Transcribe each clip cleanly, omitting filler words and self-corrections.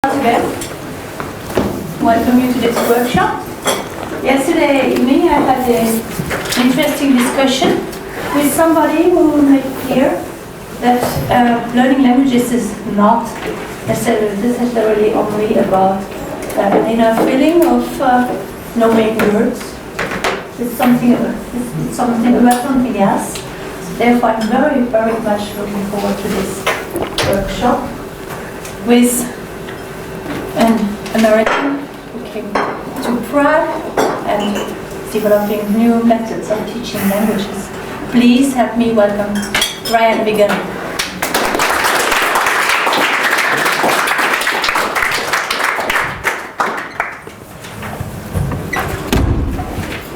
Again, welcome you to this workshop. Yesterday evening I had an interesting discussion with somebody who made clear that learning languages is not necessarily only about an inner feeling of knowing words. It's something about something else. Therefore I'm very, very much looking forward to this workshop with an American who came to Prague and developing new methods of teaching languages. Please help me welcome Viguerie.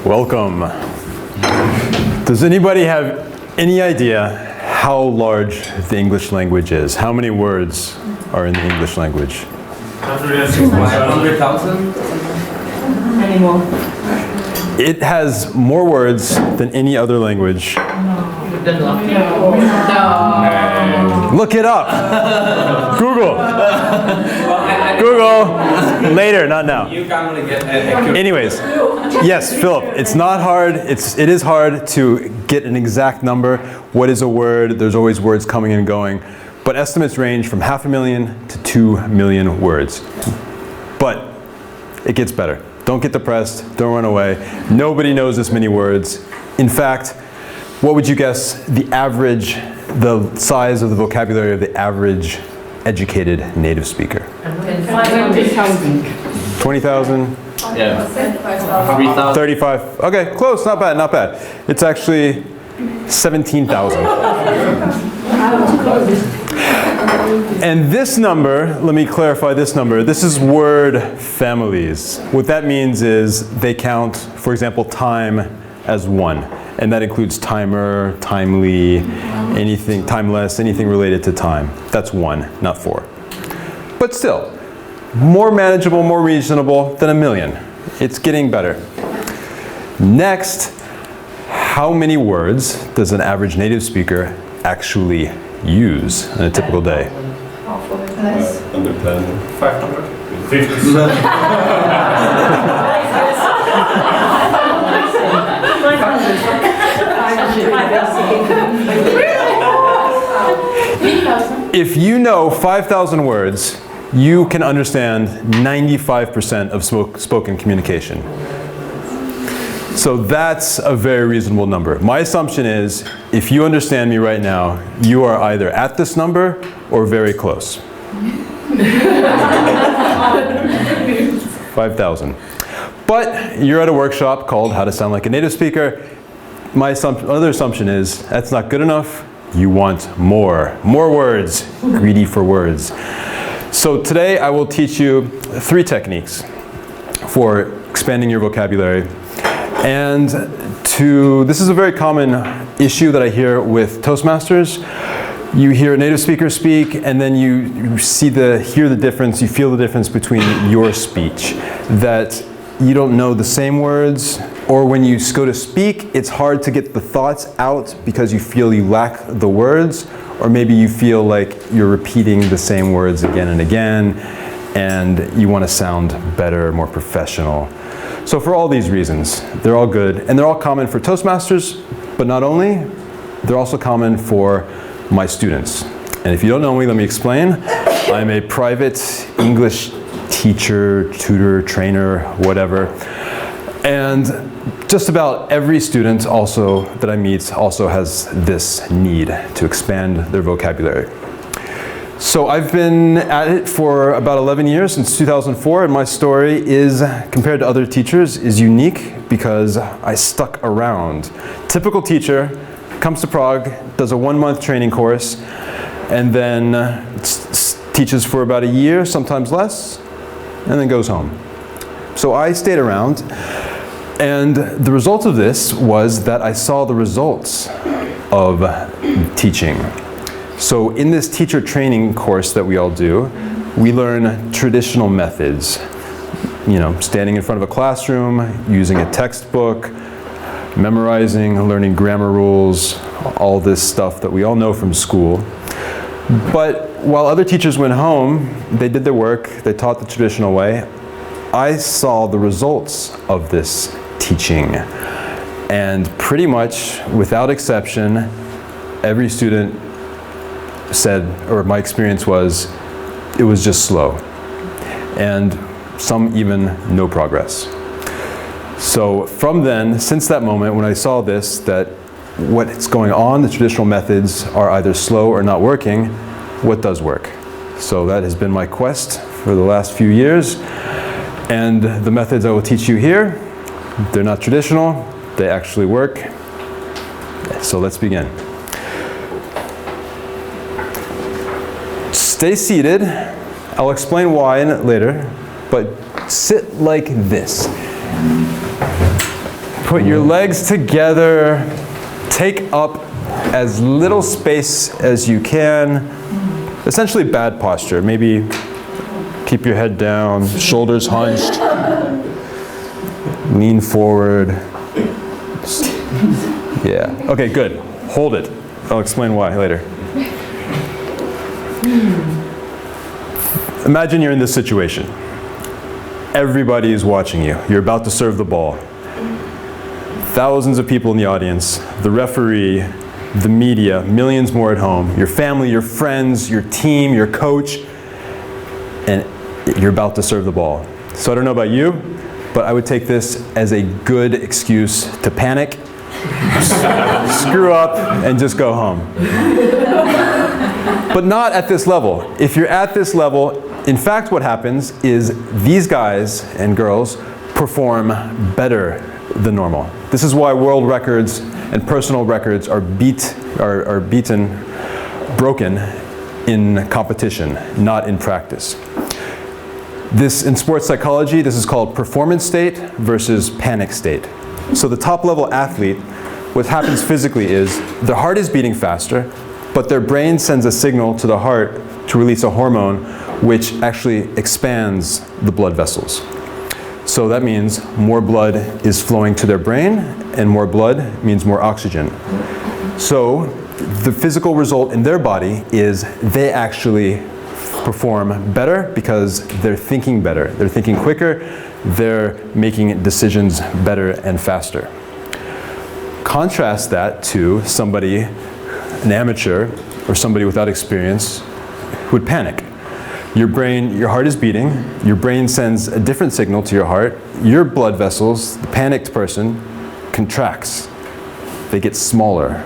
Welcome. Does anybody have any idea how large the English language is? How many words are in the English language? 100,000? Anymore. It has more words than any other language. No. Look it up. Google. Google. Later, not now. You can't really get accurate. Anyways, yes, Philip, it's not hard. It is hard to get an exact number. What is a word? There's always words coming and going. But estimates range from 500,000 to 2 million words. But it gets better. Don't get depressed. Don't run away. Nobody knows this many words. In fact, what would you guess the size of the vocabulary of the average educated native speaker? 20,000. 20,000? Yeah. 3,000. 35. Okay, close. Not bad, not bad. It's actually 17,000. And this number, let me clarify this number, this is word families. What that means is they count, for example, time as one. And that includes timer, timely, anything, timeless, anything related to time. That's one, not four. But still, more manageable, more reasonable than 1 million. It's getting better. Next, how many words does an average native speaker actually use in a typical day? Under 10. 500? 50. If you know 5,000 words, you can understand 95% of spoken communication. So that's a very reasonable number. My assumption is, if you understand me right now, you are either at this number or very close. 5,000. But you're at a workshop called How to Sound Like a Native Speaker. My other assumption is, that's not good enough. You want more. More words. Greedy for words. So today I will teach you 3 techniques for expanding your vocabulary. And this is a very common issue that I hear with Toastmasters. You hear a native speaker speak, and then you hear the difference, you feel the difference between your speech. That you don't know the same words, or when you go to speak, it's hard to get the thoughts out because you feel you lack the words, or maybe you feel like you're repeating the same words again and again, and you want to sound better, more professional. So for all these reasons, they're all good, and they're all common for Toastmasters, but not only, they're also common for my students. And if you don't know me, let me explain. I'm a private English teacher, tutor, trainer, whatever. And just about every student also that I meet also has this need to expand their vocabulary. So I've been at it for about 11 years, since 2004, and my story is, compared to other teachers, is unique because I stuck around. Typical teacher comes to Prague, does a 1-month training course, and then teaches for about a year, sometimes less, and then goes home. So I stayed around, and the result of this was that I saw the results of teaching. So in this teacher training course that we all do, we learn traditional methods. You know, standing in front of a classroom, using a textbook, memorizing, learning grammar rules, all this stuff that we all know from school. But while other teachers went home, they did their work, they taught the traditional way, I saw the results of this teaching. And pretty much, without exception, every student said, or my experience was, it was just slow. And some even no progress. So from then, since that moment, when I saw this, that what's going on, the traditional methods are either slow or not working, what does work? So that has been my quest for the last few years. And the methods I will teach you here, they're not traditional, they actually work. So let's begin. Stay seated. I'll explain why later, but sit like this. Put your legs together. Take up as little space as you can. Essentially bad posture. Maybe keep your head down, shoulders hunched. Lean forward. Yeah. Okay, good. Hold it. I'll explain why later. Imagine you're in this situation. Everybody is watching you. You're about to serve the ball. Thousands of people in the audience, the referee, the media, millions more at home, your family, your friends, your team, your coach, and you're about to serve the ball. So I don't know about you, but I would take this as a good excuse to panic, screw up, and just go home. But not at this level. If you're at this level, in fact what happens is these guys and girls perform better than normal. This is why world records and personal records are broken in competition, not in practice. This, in sports psychology, this is called performance state versus panic state. So the top level athlete, what happens physically is their heart is beating faster, but their brain sends a signal to the heart to release a hormone which actually expands the blood vessels. So that means more blood is flowing to their brain, and more blood means more oxygen. So the physical result in their body is they actually perform better because they're thinking better. They're thinking quicker, they're making decisions better and faster. Contrast that to somebody, an amateur, or somebody without experience who would panic. Your brain, your heart is beating, your brain sends a different signal to your heart, your blood vessels, the panicked person, contracts. They get smaller,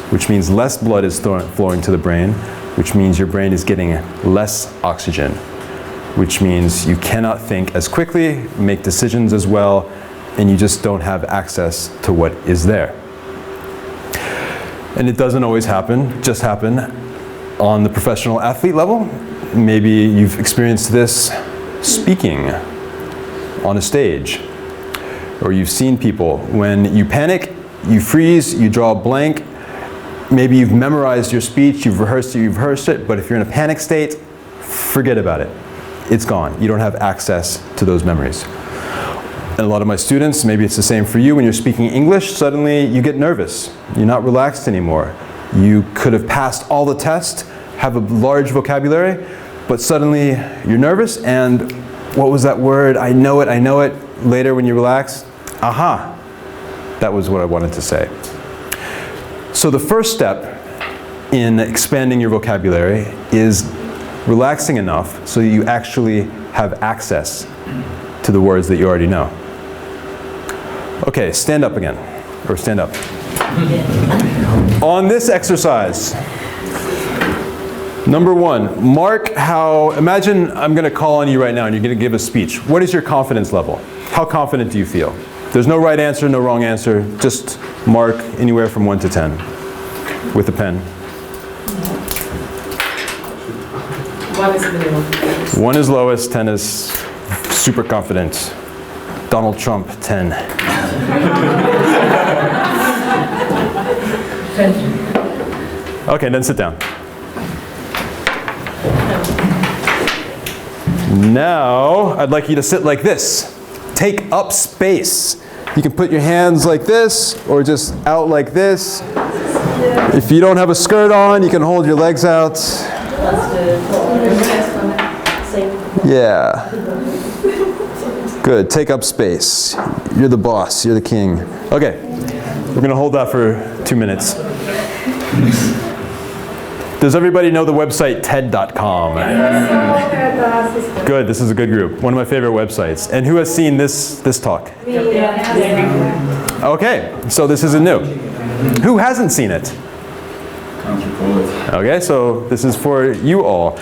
which means less blood is flowing to the brain, which means your brain is getting less oxygen, which means you cannot think as quickly, make decisions as well, and you just don't have access to what is there. And it doesn't always just happen on the professional athlete level. Maybe you've experienced this speaking on a stage, or you've seen people. When you panic, you freeze, you draw a blank. Maybe you've memorized your speech, you've rehearsed it, but if you're in a panic state, forget about it. It's gone. You don't have access to those memories. And a lot of my students, maybe it's the same for you, when you're speaking English, suddenly you get nervous. You're not relaxed anymore. You could have passed all the tests, have a large vocabulary, but suddenly you're nervous, and what was that word? I know it. Later when you relax, aha, that was what I wanted to say. So the first step in expanding your vocabulary is relaxing enough so that you actually have access to the words that you already know. Okay, stand up again, or stand up. On this exercise, number one, mark how, imagine I'm going to call on you right now and you're going to give a speech. What is your confidence level? How confident do you feel? There's no right answer, no wrong answer. Just mark anywhere from 1 to 10 with a pen. 1 is minimum. 1 is lowest, 10 is super confident. Donald Trump, 10. Okay, then sit down. Now, I'd like you to sit like this. Take up space. You can put your hands like this, or just out like this. If you don't have a skirt on, you can hold your legs out. Yeah. Good. Take up space. You're the boss. You're the king. Okay. We're going to hold that for 2 minutes. Does everybody know the website TED.com? Good. This is a good group. One of my favorite websites. And who has seen this talk? Okay. So this isn't new. Who hasn't seen it? Okay, so this is for you all.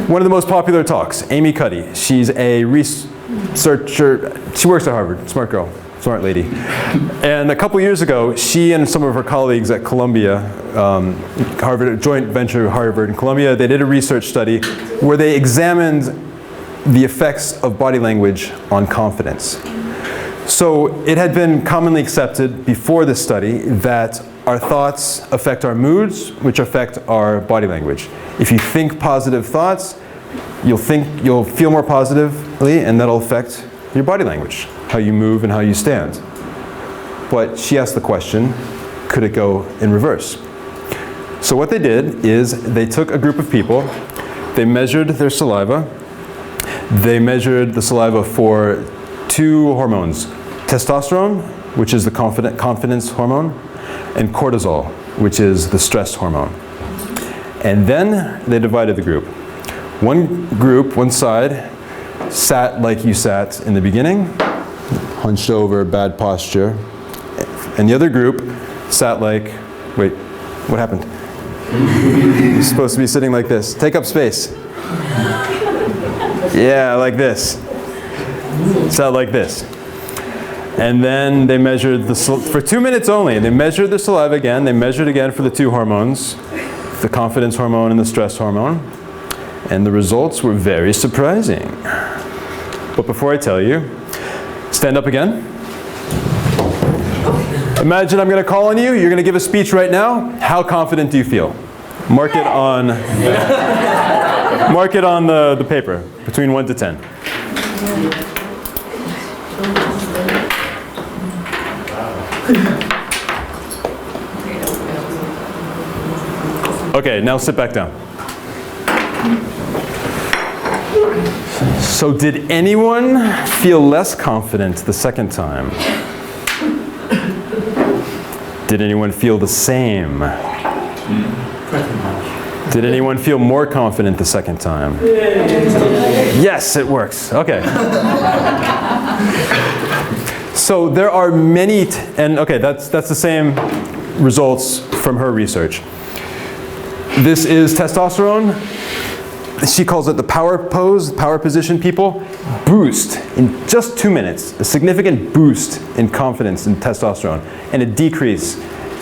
One of the most popular talks, Amy Cuddy. She's a researcher. She works at Harvard. Smart girl. Smart lady. And a couple years ago, she and some of her colleagues at Columbia, Harvard, joint venture Harvard and Columbia, they did a research study where they examined the effects of body language on confidence. So it had been commonly accepted before this study that our thoughts affect our moods, which affect our body language. If you think positive thoughts, you'll feel more positively, and that'll affect your body language, how you move and how you stand. But she asked the question, could it go in reverse? So what they did is they took a group of people, they measured their saliva, they measured the saliva for 2 hormones, testosterone, which is the confidence hormone, and cortisol, which is the stress hormone. And then they divided the group. One group, one side, sat like you sat in the beginning, hunched over, bad posture. And the other group sat like, wait, what happened? You're supposed to be sitting like this. Take up space. Yeah, like this. Sat like this. And then they measured for 2 minutes only, and they measured the saliva again. They measured again for the 2 hormones, the confidence hormone and the stress hormone. And the results were very surprising. But before I tell you, stand up again. Imagine I'm going to call on you. You're going to give a speech right now. How confident do you feel? Mark it on the paper, between 1 to 10. Okay, now sit back down. So did anyone feel less confident the second time? Did anyone feel the same? Did anyone feel more confident the second time? Yes, it works. Okay. So there are many, and okay, that's the same results from her research. This is testosterone. She calls it the power pose, power position. People boost in just 2 minutes, a significant boost in confidence in testosterone, and a decrease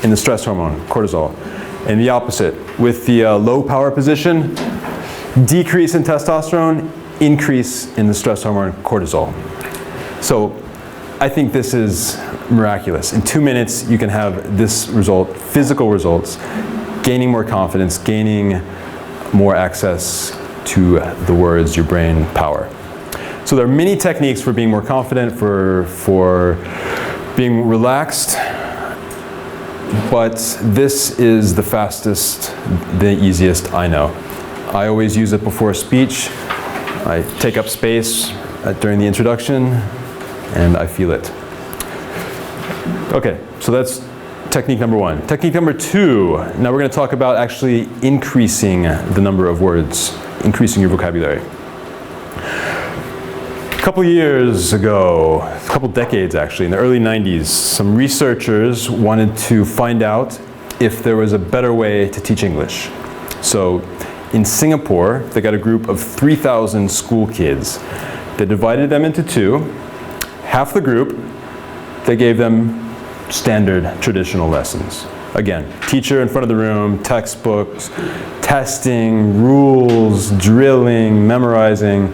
in the stress hormone, cortisol. And the opposite, with the low power position, decrease in testosterone, increase in the stress hormone, cortisol. So I think this is miraculous. In 2 minutes, you can have this result, physical results, gaining more confidence, gaining more access to the words, your brain power. So there are many techniques for being more confident, for being relaxed, but this is the fastest, the easiest I know. I always use it before a speech. I take up space during the introduction, and I feel it. Okay, so that's technique number 1. Technique number 2, now we're going to talk about actually increasing the number of words, increasing your vocabulary. A couple years ago, a couple decades actually, in the early 90s, some researchers wanted to find out if there was a better way to teach English. So in Singapore, they got a group of 3,000 school kids. They divided them into 2. Half the group, they gave them standard traditional lessons. Again, teacher in front of the room, textbooks, testing, rules, drilling, memorizing,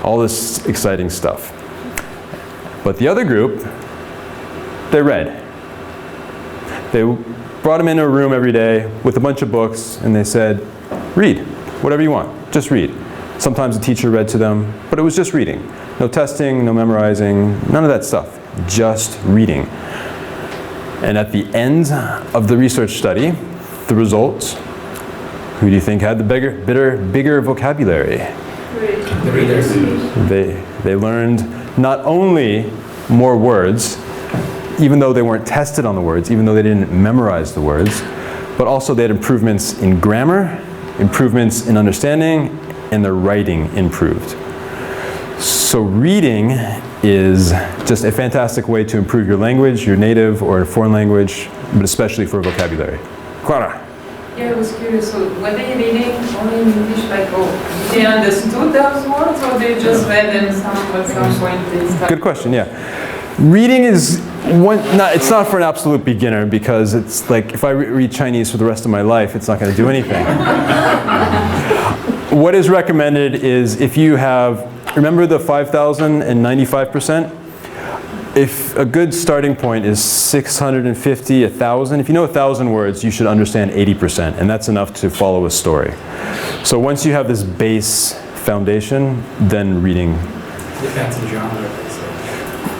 all this exciting stuff. But the other group, they read. They brought them into a room every day with a bunch of books, and they said, read, whatever you want, just read. Sometimes the teacher read to them, but it was just reading. No testing, no memorizing, none of that stuff, just reading. And at the end of the research study, the results, Who do you think had the bigger vocabulary? The readers. They learned not only more words, even though they weren't tested on the words, even though they didn't memorize the words, but also they had improvements in grammar, improvements in understanding, and their writing improved. So reading is just a fantastic way to improve your language, your native or foreign language, but especially for vocabulary. Clara? Yeah, I was curious, so were they reading only in English, like, they understood those words, or they just read them at some point they started? Good question, yeah. Reading is it's not for an absolute beginner, because it's like if I read Chinese for the rest of my life, it's not going to do anything. What is recommended is if you have, remember the 5,000 and 95%? If a good starting point is 650, 1,000, if you know 1,000 words, you should understand 80%, and that's enough to follow a story. So once you have this base foundation, then reading. Depends on genre.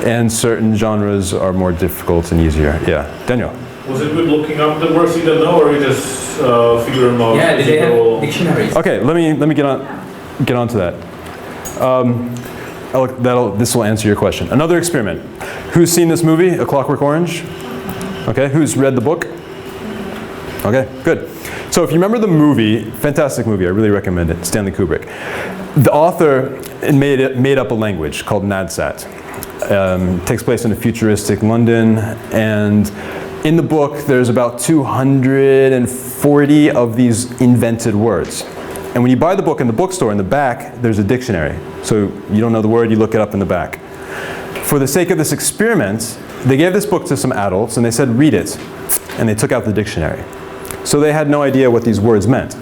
And certain genres are more difficult and easier. Yeah, Daniel. Was it good looking up the words you don't know, or you just figure them out? Yeah, did they have dictionaries? Okay, let me get on to that. This will answer your question. Another experiment. Who's seen this movie, A Clockwork Orange? Okay, who's read the book? Okay, good. So if you remember the movie, fantastic movie, I really recommend it, Stanley Kubrick. The author made up a language called Nadsat. Takes place in a futuristic London, and in the book there's about 240 of these invented words. And when you buy the book in the bookstore, in the back, there's a dictionary. So you don't know the word, you look it up in the back. For the sake of this experiment, they gave this book to some adults and they said, read it. And they took out the dictionary. So they had no idea what these words meant.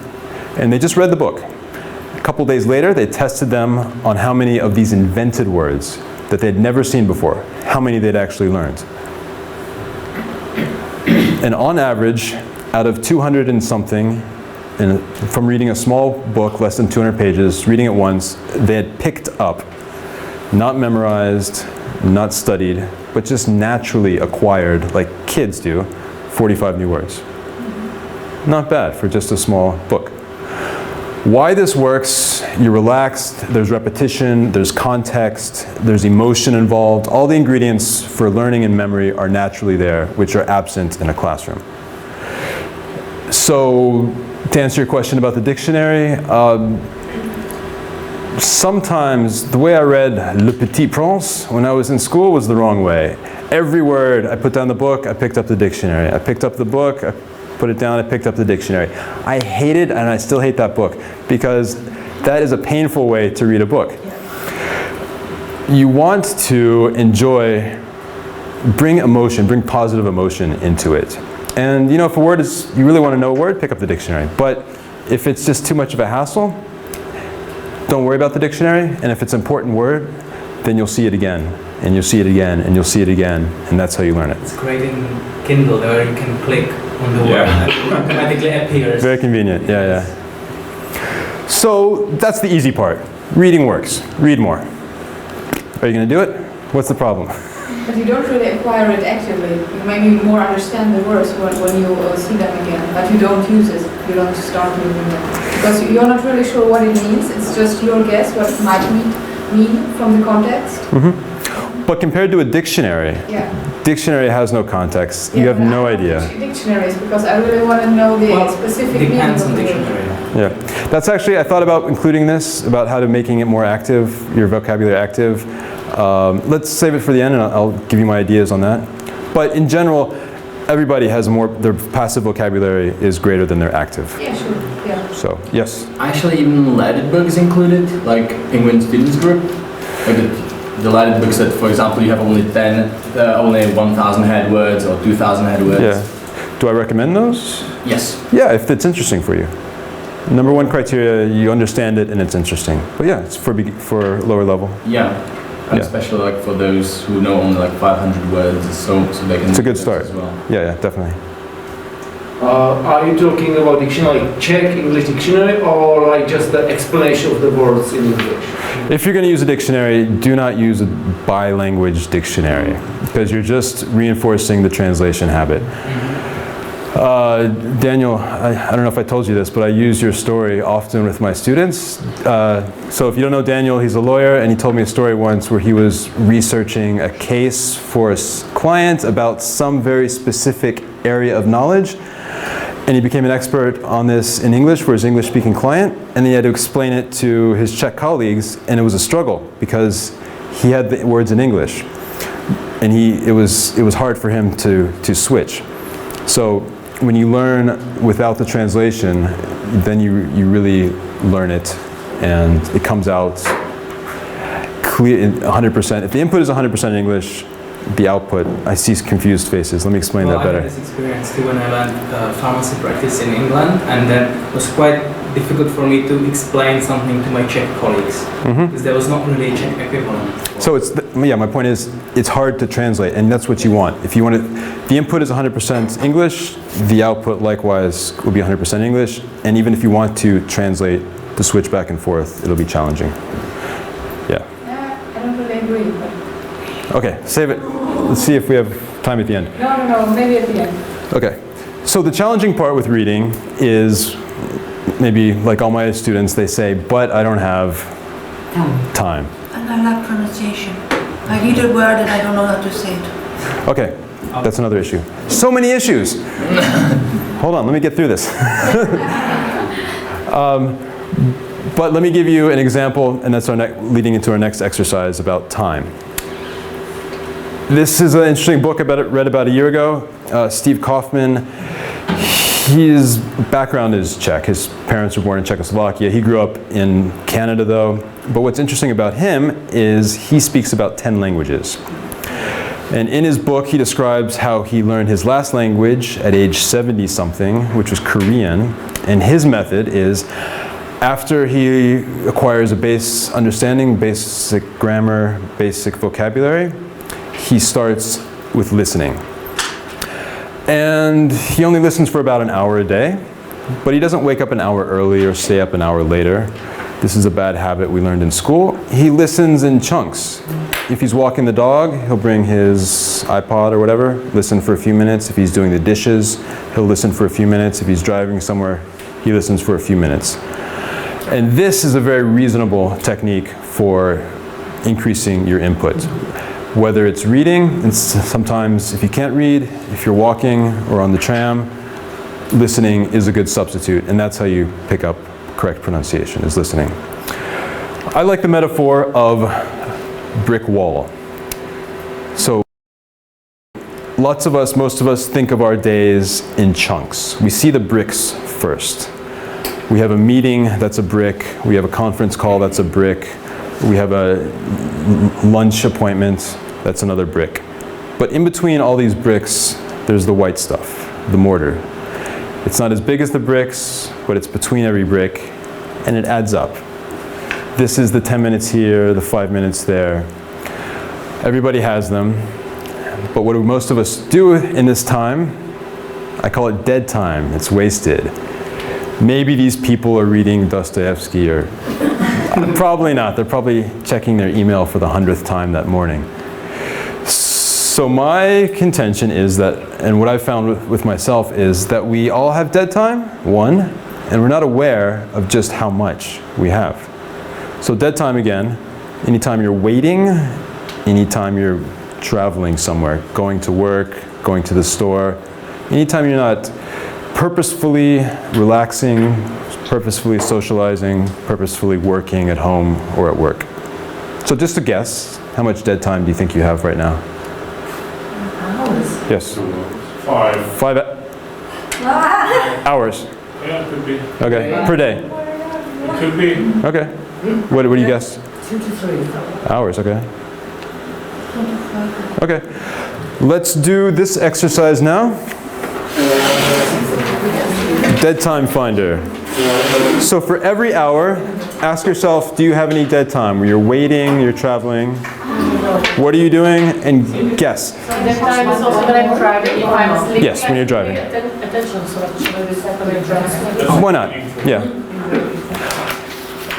And they just read the book. A couple days later, they tested them on how many of these invented words that they'd never seen before, how many they'd actually learned. And on average, out of 200 and something, and from reading a small book, less than 200 pages, reading it once, they had picked up, not memorized, not studied, but just naturally acquired, like kids do, 45 new words. Not bad for just a small book. Why this works, you're relaxed, there's repetition, there's context, there's emotion involved. All the ingredients for learning and memory are naturally there, which are absent in a classroom. So, to answer your question about the dictionary, sometimes the way I read Le Petit Prince when I was in school was the wrong way. Every word, I put down the book, I picked up the dictionary. I picked up the book, I put it down, I picked up the dictionary. I hated, and I still hate that book, because that is a painful way to read a book. You want to enjoy, bring emotion, bring positive emotion into it. And you know, if a word is, you really want to know a word, pick up the dictionary. But if it's just too much of a hassle, don't worry about the dictionary. And if it's an important word, then you'll see it again, and you'll see it again, and you'll see it again, and that's how you learn it. It's great in Kindle, where you can click on the word and it automatically appears. Very convenient, yeah. So that's the easy part. Reading works. Read more. Are you going to do it? What's the problem? But you don't really acquire it actively. You maybe more understand the words when you see them again, but you don't use it. You don't start using it. Because you're not really sure what it means. It's just your guess what it might mean from the context. Mm-hmm. But compared to a dictionary, dictionary has no context. You have no idea. Dictionaries, because I really want to know the specific meaning of the dictionary. Yeah, that's actually, I thought about including this, about how to making it more active, your vocabulary active. Let's save it for the end, and I'll give you my ideas on that. But in general, everybody has more, their passive vocabulary is greater than their active. Yeah, sure. Yeah. So, yes? Actually, even leaded books included, like Penguin Students Group. Like the leaded books that, for example, you have only 1,000 head words or 2,000 head words. Yeah. Do I recommend those? Yes. Yeah, if it's interesting for you. Number one criteria, you understand it and it's interesting. But yeah, it's for lower level. Yeah. And especially like for those who know only like 500 words, so they can. It's a good start. As well. Yeah, definitely. Are you talking about dictionary, like Czech English dictionary, or like just the explanation of the words in English? If you're going to use a dictionary, do not use a bilanguage dictionary, because you're just reinforcing the translation habit. Daniel, I don't know if I told you this, but I use your story often with my students. So if you don't know Daniel, he's a lawyer, and he told me a story once where he was researching a case for a client about some very specific area of knowledge, and he became an expert on this in English for his English-speaking client, and he had to explain it to his Czech colleagues, and it was a struggle because he had the words in English, and it was hard for him to switch. So when you learn without the translation, then you really learn it, and it comes out clear 100%. If the input is 100% English, the output, I see confused faces. Let me explain that better. I had this experience too when I learned pharmacy practice in England, and then it was quite difficult for me to explain something to my Czech colleagues because there was not really a Czech equivalent. So my point is, it's hard to translate, and that's what you want. If you want the input is 100% English, the output likewise will be 100% English, and even if you want to translate, to switch back and forth, it'll be challenging. Yeah. I don't really agree. But Okay, save it. Let's see if we have time at the end. no, maybe at the end. Okay. So the challenging part with reading is, maybe like all my students, they say, but I don't have time. And I lack pronunciation. I read a word and I don't know how to say it. Okay, that's another issue. So many issues. Hold on, let me get through this. But let me give you an example, and that's leading into our next exercise about time. This is an interesting book I read about a year ago. Steve Kaufman, his background is Czech. His parents were born in Czechoslovakia. He grew up in Canada though. But what's interesting about him is he speaks about 10 languages. And in his book, he describes how he learned his last language at age 70-something, which was Korean. And his method is, after he acquires a base understanding, basic grammar, basic vocabulary, he starts with listening. And he only listens for about an hour a day, but he doesn't wake up an hour early or stay up an hour later. This is a bad habit we learned in school. He listens in chunks. If he's walking the dog, he'll bring his iPod or whatever, listen for a few minutes. If he's doing the dishes, he'll listen for a few minutes. If he's driving somewhere, he listens for a few minutes. And this is a very reasonable technique for increasing your input. Whether it's reading, and sometimes if you can't read, if you're walking or on the tram, listening is a good substitute, and that's how you pick up correct pronunciation, is listening. I like the metaphor of brick wall. So lots of us, most of us, think of our days in chunks. We see the bricks first. We have a meeting, that's a brick. We have a conference call, that's a brick. We have a lunch appointment, that's another brick. But in between all these bricks, there's the white stuff, the mortar. It's not as big as the bricks, but it's between every brick, and it adds up. This is the 10 minutes here, the 5 minutes there. Everybody has them. But what do most of us do in this time? I call it dead time. It's wasted. Maybe these people are reading Dostoevsky, or probably not. They're probably checking their email for the 100th time that morning. So my contention is that, and what I've found with myself, is that we all have dead time, one, and we're not aware of just how much we have. So dead time again, anytime you're waiting, anytime you're traveling somewhere, going to work, going to the store, anytime you're not purposefully relaxing, purposefully socializing, purposefully working at home or at work. So just a guess, how much dead time do you think you have right now? Yes. 5. 5 hours. Yeah, could be. Okay, per day. It could be. Okay. What do you guess? 2 to 3. Hours, okay. Okay. Let's do this exercise now. Dead time finder. So for every hour, ask yourself, do you have any dead time where you're waiting, you're traveling? What are you doing? And guess. So that time is also when I'm driving, if I'm sleeping. Yes, when you're driving. Attention, so actually Why not? Yeah.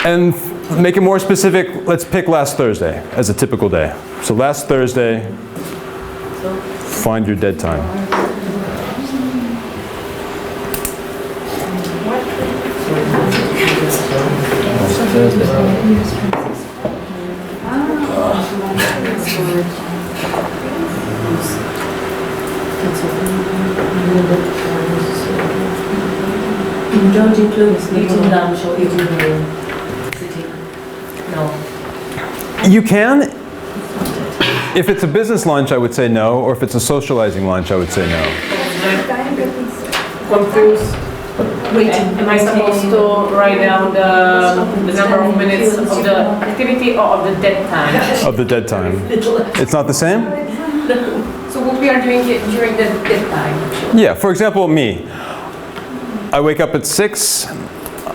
And make it more specific. Let's pick last Thursday as a typical day. So last Thursday, find your dead time. Don't include eating lunch or eating sitting. No. You can. If it's a business lunch, I would say no, or if it's a socializing lunch, I would say no. Confused. Am I supposed to write down the number of minutes of the activity or of the dead time? Of the dead time. It's not the same? So what we are doing during the dead time? Yeah, for example, me. I wake up at 6,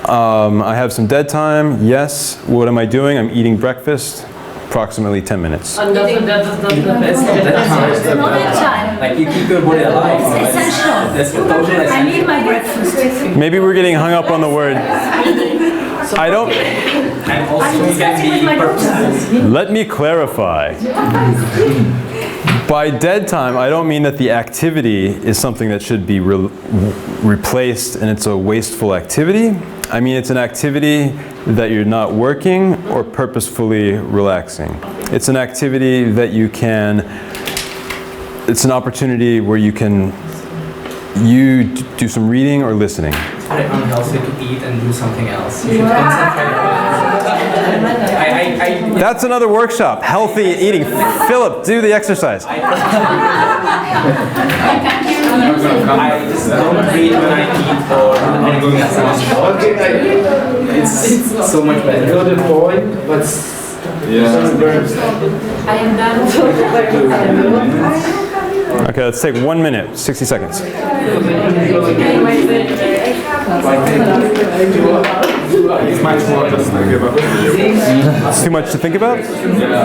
I have some dead time, yes. What am I doing? I'm eating breakfast, approximately 10 minutes. And that's the best. It's not that time. Like you keep your body alive. It's essential. That's the total essential. I need my breakfast. Maybe we're getting hung up on the word. I don't. And also you can be purposeful. Let me clarify. By dead time, I don't mean that the activity is something that should be replaced and it's a wasteful activity. I mean it's an activity that you're not working or purposefully relaxing. It's an activity that you can, it's an opportunity where you can do some reading or listening. It's very unhealthy to eat and do something else. You should concentrate. That's another workshop, healthy eating. Philip, do the exercise. I just don't read when I eat or anything else. It's so much better. Got the point, but I am done. Okay, let's take 1 minute, 60 seconds. It's much more to think about. It's too much to think about?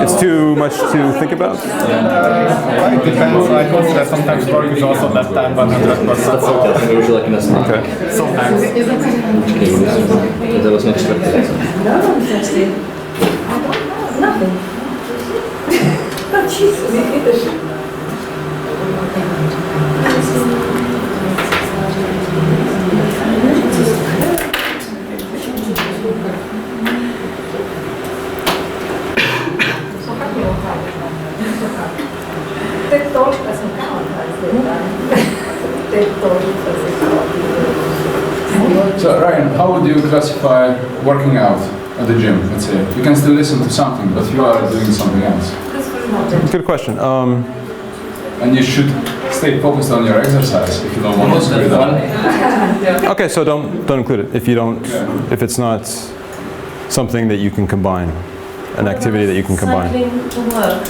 It's too much to think about? It depends. I consider sometimes work is also that time, but 100%. Okay. Sometimes. So Ryan, how would you classify working out at the gym? Let's say you can still listen to something, but you are doing something else. Good question. And you should stay focused on your exercise if you don't want to screw it up. Okay, so don't include it if you don't, if it's not something that you can combine, an activity that you can combine. Cycling to work.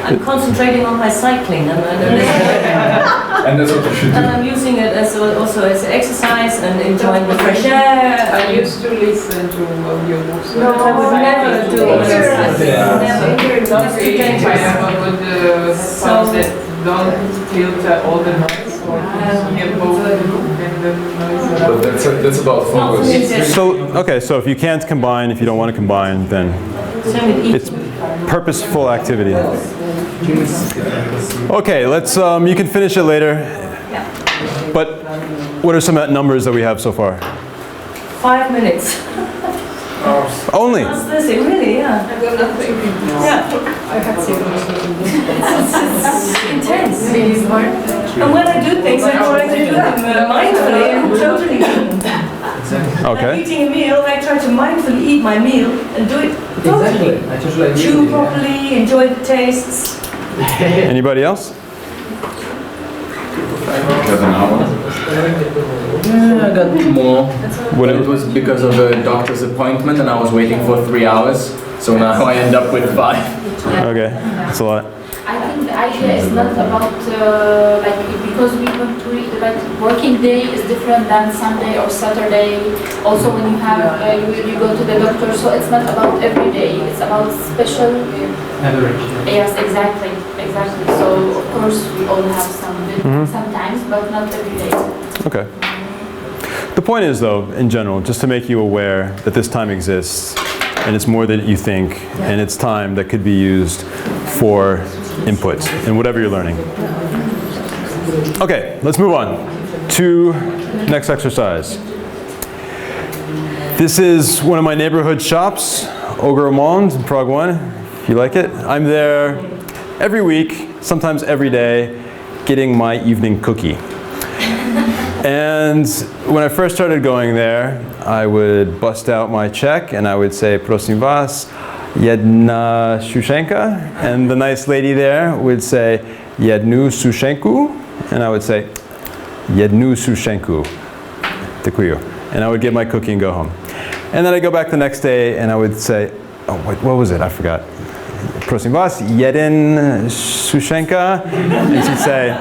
I'm concentrating on my cycling And that's what you should and do. I'm using it as also as exercise and enjoying the fresh air. I used to listen to audiobooks. No, I would never do exercise. Never. Not It's too really. I dangerous. am with the headphones that don't filter all the noise or hear both the book and the noise But around. that's about focus. So, okay, so if you can't combine, if you don't want to combine, then Same with eating. it's purposeful activity. Okay, let's, you can finish it later. But what are some numbers that we have so far? 5 minutes. Only? That's this, really, yeah. I got nothing. Yeah. I had It's intense. And when I do things, I try to do them mindfully and totally. Okay. I'm eating a meal, I try to mindfully eat my meal and do it totally. I just like Chew properly, enjoy the tastes. Anybody else? Yeah, I got more. What But it was because of a doctor's appointment and I was waiting for 3 hours. So now I end up with 5. Okay, that's a lot. I think the idea is not about like because we want to like working day is different than Sunday or Saturday. Also, when you have you go to the doctor, so it's not about every day. It's about special. average. Yes, exactly. So of course we all have sometimes, but not every day. Okay. The point is, though, in general, just to make you aware that this time exists, and it's more than you think, and it's time that could be used for input in whatever you're learning. Okay, let's move on to next exercise. This is one of my neighborhood shops, Au Gros Monde, Prague 1, if you like it. I'm there every week, sometimes every day, getting my evening cookie. And when I first started going there, I would bust out my check and I would say, "Prosím vás, jedna sušenka?" And the nice lady there would say, "Jednu sušenku?" And I would say, "Jednu sušenku. Děkuji." And I would get my cookie and go home. And then I'd go back the next day and I would say, oh, what was it? I forgot. "Prosím vás, jeden sušenka?" And she'd say,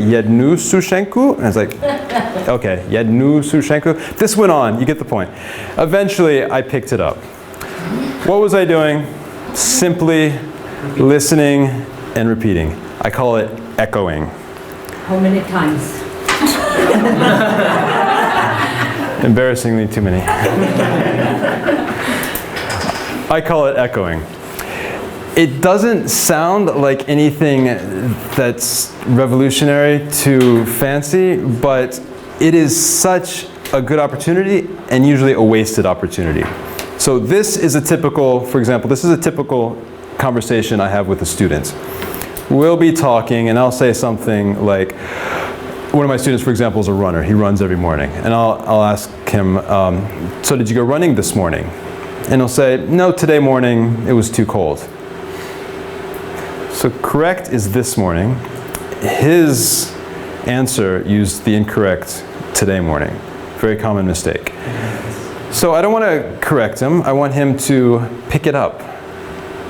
"Jednu sušenku?" And I was like, okay, jednu sušenku. This went on, you get the point. Eventually, I picked it up. What was I doing? Simply listening and repeating. I call it echoing. How many times? Embarrassingly too many. I call it echoing. It doesn't sound like anything that's revolutionary too fancy, but it is such a good opportunity and usually a wasted opportunity. So this is a typical, for example, this is a typical conversation I have with a student. We'll be talking and I'll say something like, one of my students, for example, is a runner. He runs every morning. And I'll ask him, so did you go running this morning? And he'll say, no, today morning it was too cold. So correct is this morning. His answer used the incorrect today morning. Very common mistake. So I don't want to correct him. I want him to pick it up,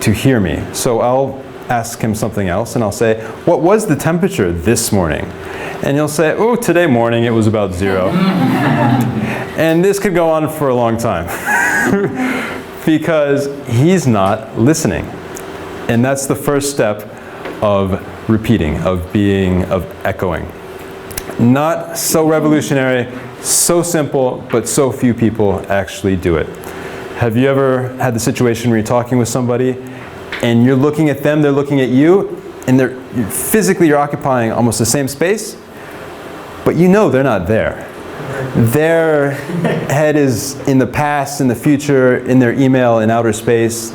to hear me. So I'll ask him something else and I'll say, what was the temperature this morning? And he'll say, oh, today morning it was about 0. And this could go on for a long time because he's not listening. And that's the first step of repeating, of echoing. Not so revolutionary, so simple, but so few people actually do it. Have you ever had the situation where you're talking with somebody and you're looking at them, they're looking at you, and you're occupying almost the same space, but you know they're not there. Their head is in the past, in the future, in their email, in outer space.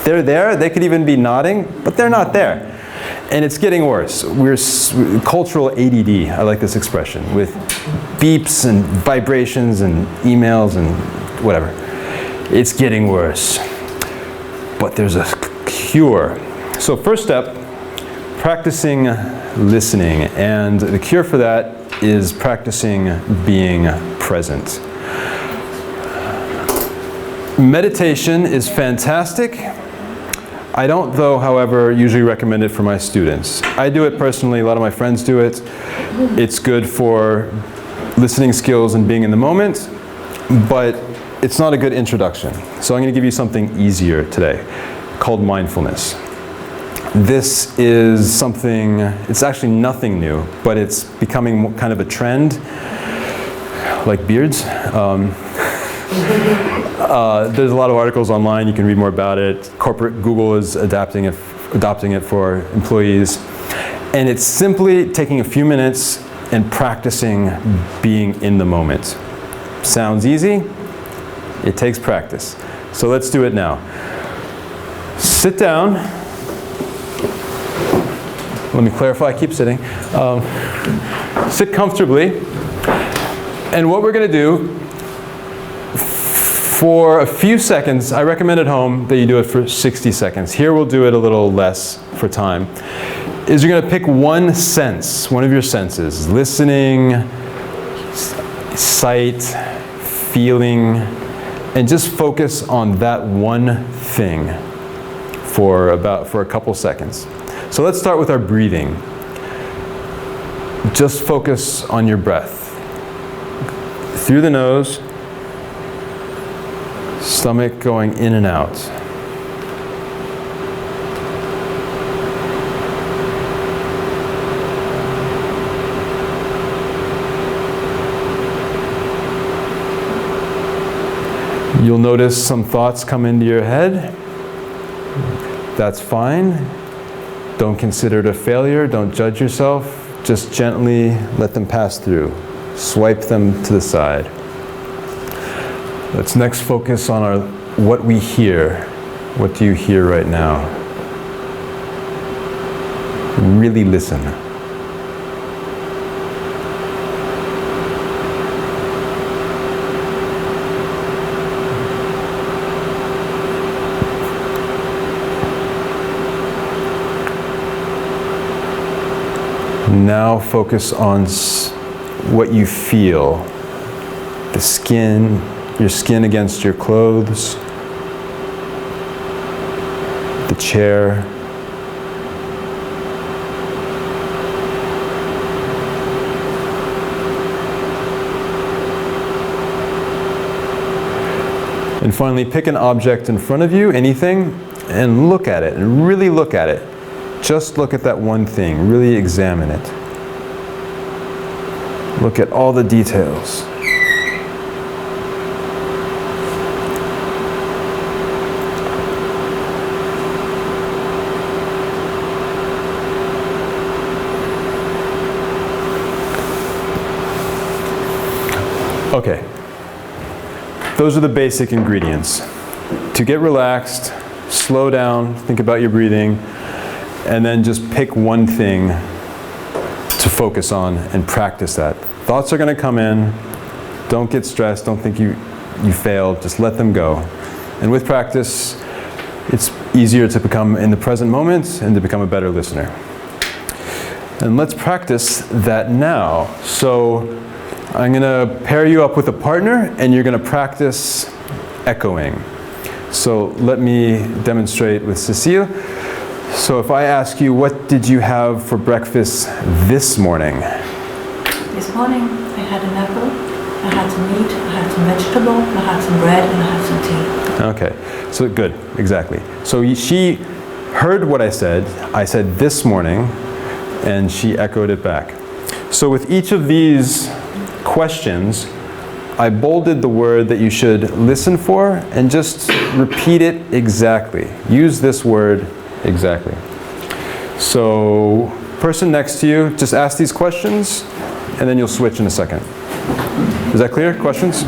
They're there, they could even be nodding, but they're not there. And it's getting worse. We're cultural ADD, I like this expression, with beeps and vibrations and emails and whatever. It's getting worse. But there's a cure. So first step, practicing listening. And the cure for that is practicing being present. Meditation is fantastic. I don't, though, however, usually recommend it for my students. I do it personally, a lot of my friends do it. It's good for listening skills and being in the moment, but it's not a good introduction. So I'm going to give you something easier today called mindfulness. This is something, it's actually nothing new, but it's becoming kind of a trend, like beards. There's a lot of articles online, you can read more about it. Corporate Google is adopting it for employees. And it's simply taking a few minutes and practicing being in the moment. Sounds easy? It takes practice. So let's do it now. Sit down. Let me clarify, keep sitting. Sit comfortably. And what we're going to do, for a few seconds, I recommend at home that you do it for 60 seconds. Here we'll do it a little less for time. Is you're going to pick one sense, one of your senses. Listening, sight, feeling, and just focus on that one thing for a couple seconds. So let's start with our breathing. Just focus on your breath. Through the nose, stomach going in and out. You'll notice some thoughts come into your head. That's fine. Don't consider it a failure. Don't judge yourself. Just gently let them pass through. Swipe them to the side. Let's next focus on what we hear. What do you hear right now? Really listen. Now focus on what you feel. The skin, your skin against your clothes, the chair. And finally, pick an object in front of you, anything, and look at it, and really look at it. Just look at that one thing, really examine it. Look at all the details. Okay, those are the basic ingredients. To get relaxed, slow down, think about your breathing, and then just pick one thing to focus on and practice that. Thoughts are going to come in. Don't get stressed. Don't think you failed. Just let them go. And with practice, it's easier to become in the present moment and to become a better listener. And let's practice that now. So I'm going to pair you up with a partner, and you're going to practice echoing. So let me demonstrate with Cecile. So if I ask you, what did you have for breakfast this morning? This morning I had an apple, I had some meat, I had some vegetable, I had some bread, and I had some tea. Okay, so good, exactly. So she heard what I said this morning, and she echoed it back. So with each of these questions, I bolded the word that you should listen for and just repeat it exactly. Use this word exactly. So, person next to you, just ask these questions, and then you'll switch in a second. Is that clear? Questions?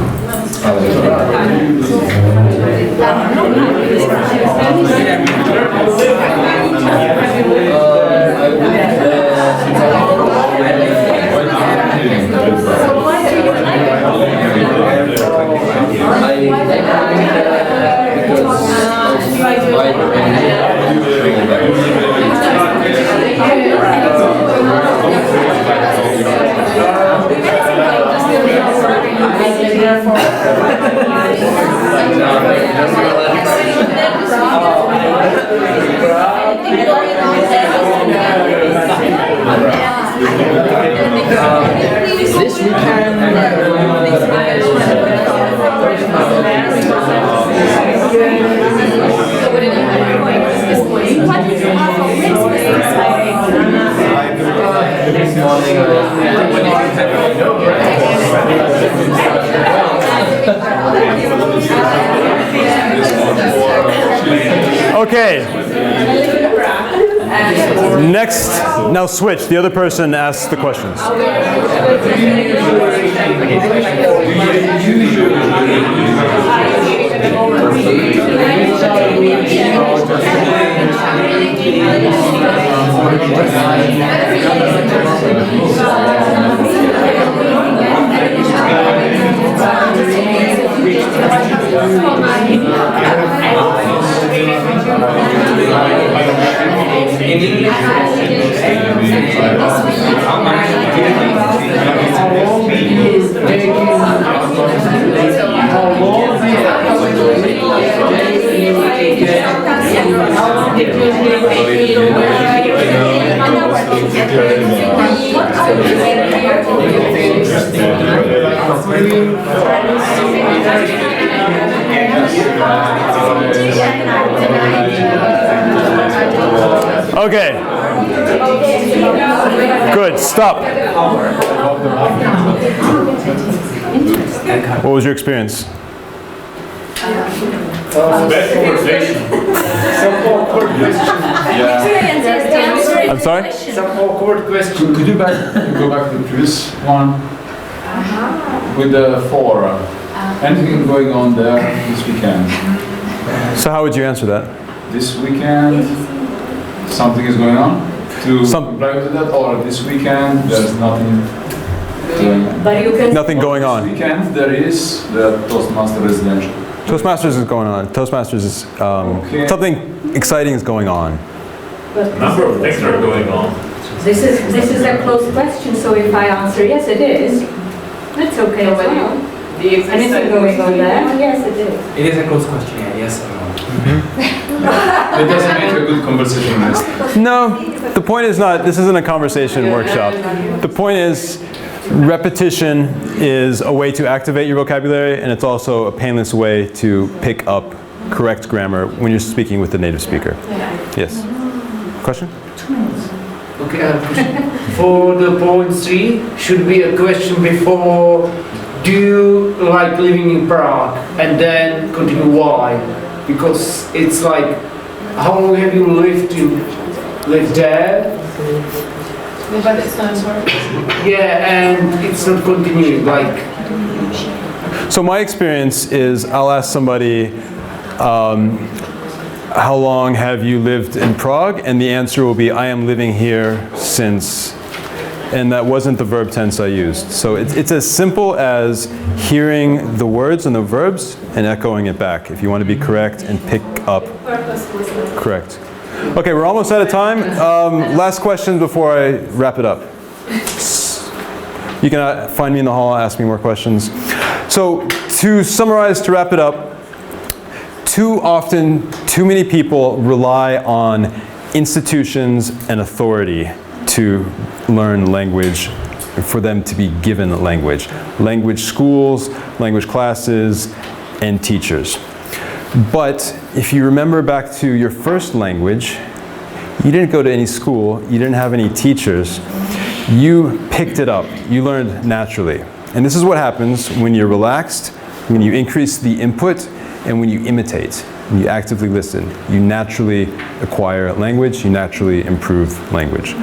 This we can Okay. Next, now switch. The other person asks the questions. Okay. Good. Stop. What was your experience? Best conversation. Some awkward question. I'm sorry? Some awkward question. Could you go back to the previous one? With the 4. Anything going on there this weekend? So how would you answer that? This weekend, something is going on to reply to that, or this weekend there's nothing going on? But you can Nothing going This on. weekend there is the Toastmaster residential. Toastmasters is going on. Toastmasters is something exciting is going on. A number of things are going on. This is a closed question, so if I answer yes, it is, it's okay as well. Anything going on there? Yes, it is. It is a close question, yeah, yes or no. It doesn't make a good conversation list. No, the point is not, this isn't a conversation workshop. The point is, repetition is a way to activate your vocabulary, and it's also a painless way to pick up correct grammar when you're speaking with the native speaker. Yes. Question? Okay, I have a question. For the point 3, should be a question before, do you like living in Prague? And then continue why? Because it's like, how long have you lived there? But it's not important. Yeah, and it's not continuing, like... So my experience is I'll ask somebody, how long have you lived in Prague? And the answer will be, I am living here since, and that wasn't the verb tense I used. So it's as simple as hearing the words and the verbs and echoing it back if you want to be correct and pick up correct. Okay, we're almost out of time. Last question before I wrap it up. You can find me in the hall, ask me more questions. So to summarize, to wrap it up, too often, too many people rely on institutions and authority to learn language, for them to be given language. Language schools, language classes, and teachers. But if you remember back to your first language, you didn't go to any school, you didn't have any teachers, you picked it up, you learned naturally. And this is what happens when you're relaxed, when you increase the input, and when you imitate, when you actively listen, you naturally acquire language, you naturally improve language.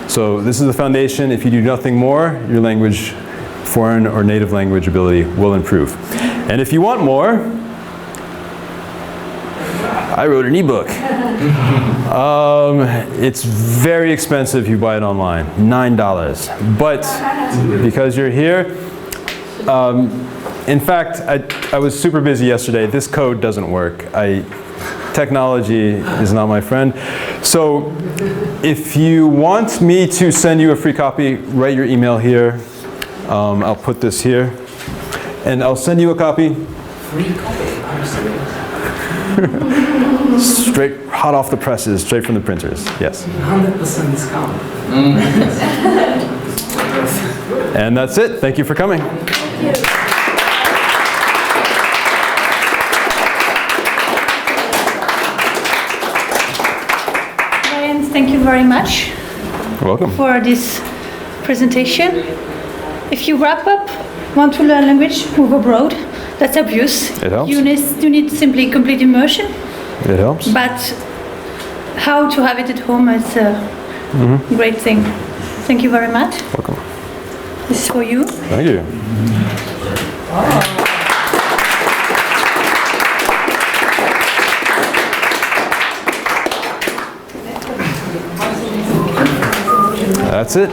So this is the foundation. If you do nothing more, your language, foreign or native language ability will improve. And if you want more, I wrote an ebook. It's very expensive if you buy it online, $9. But because you're here, in fact, I was super busy yesterday. This code doesn't work. Technology is not my friend. So if you want me to send you a free copy, write your email here. I'll put this here. And I'll send you a copy. Free copy? I'm serious. Straight, hot off the presses, straight from the printers. Yes. 100% discount. And that's it. Thank you for coming. Thank you very much. You're welcome. For this presentation. If you wrap up, want to learn language, move abroad. That's obvious. It helps. You need simply complete immersion. It helps. But how to have it at home is a great thing. Thank you very much. Welcome. This is for you. Thank you. That's it.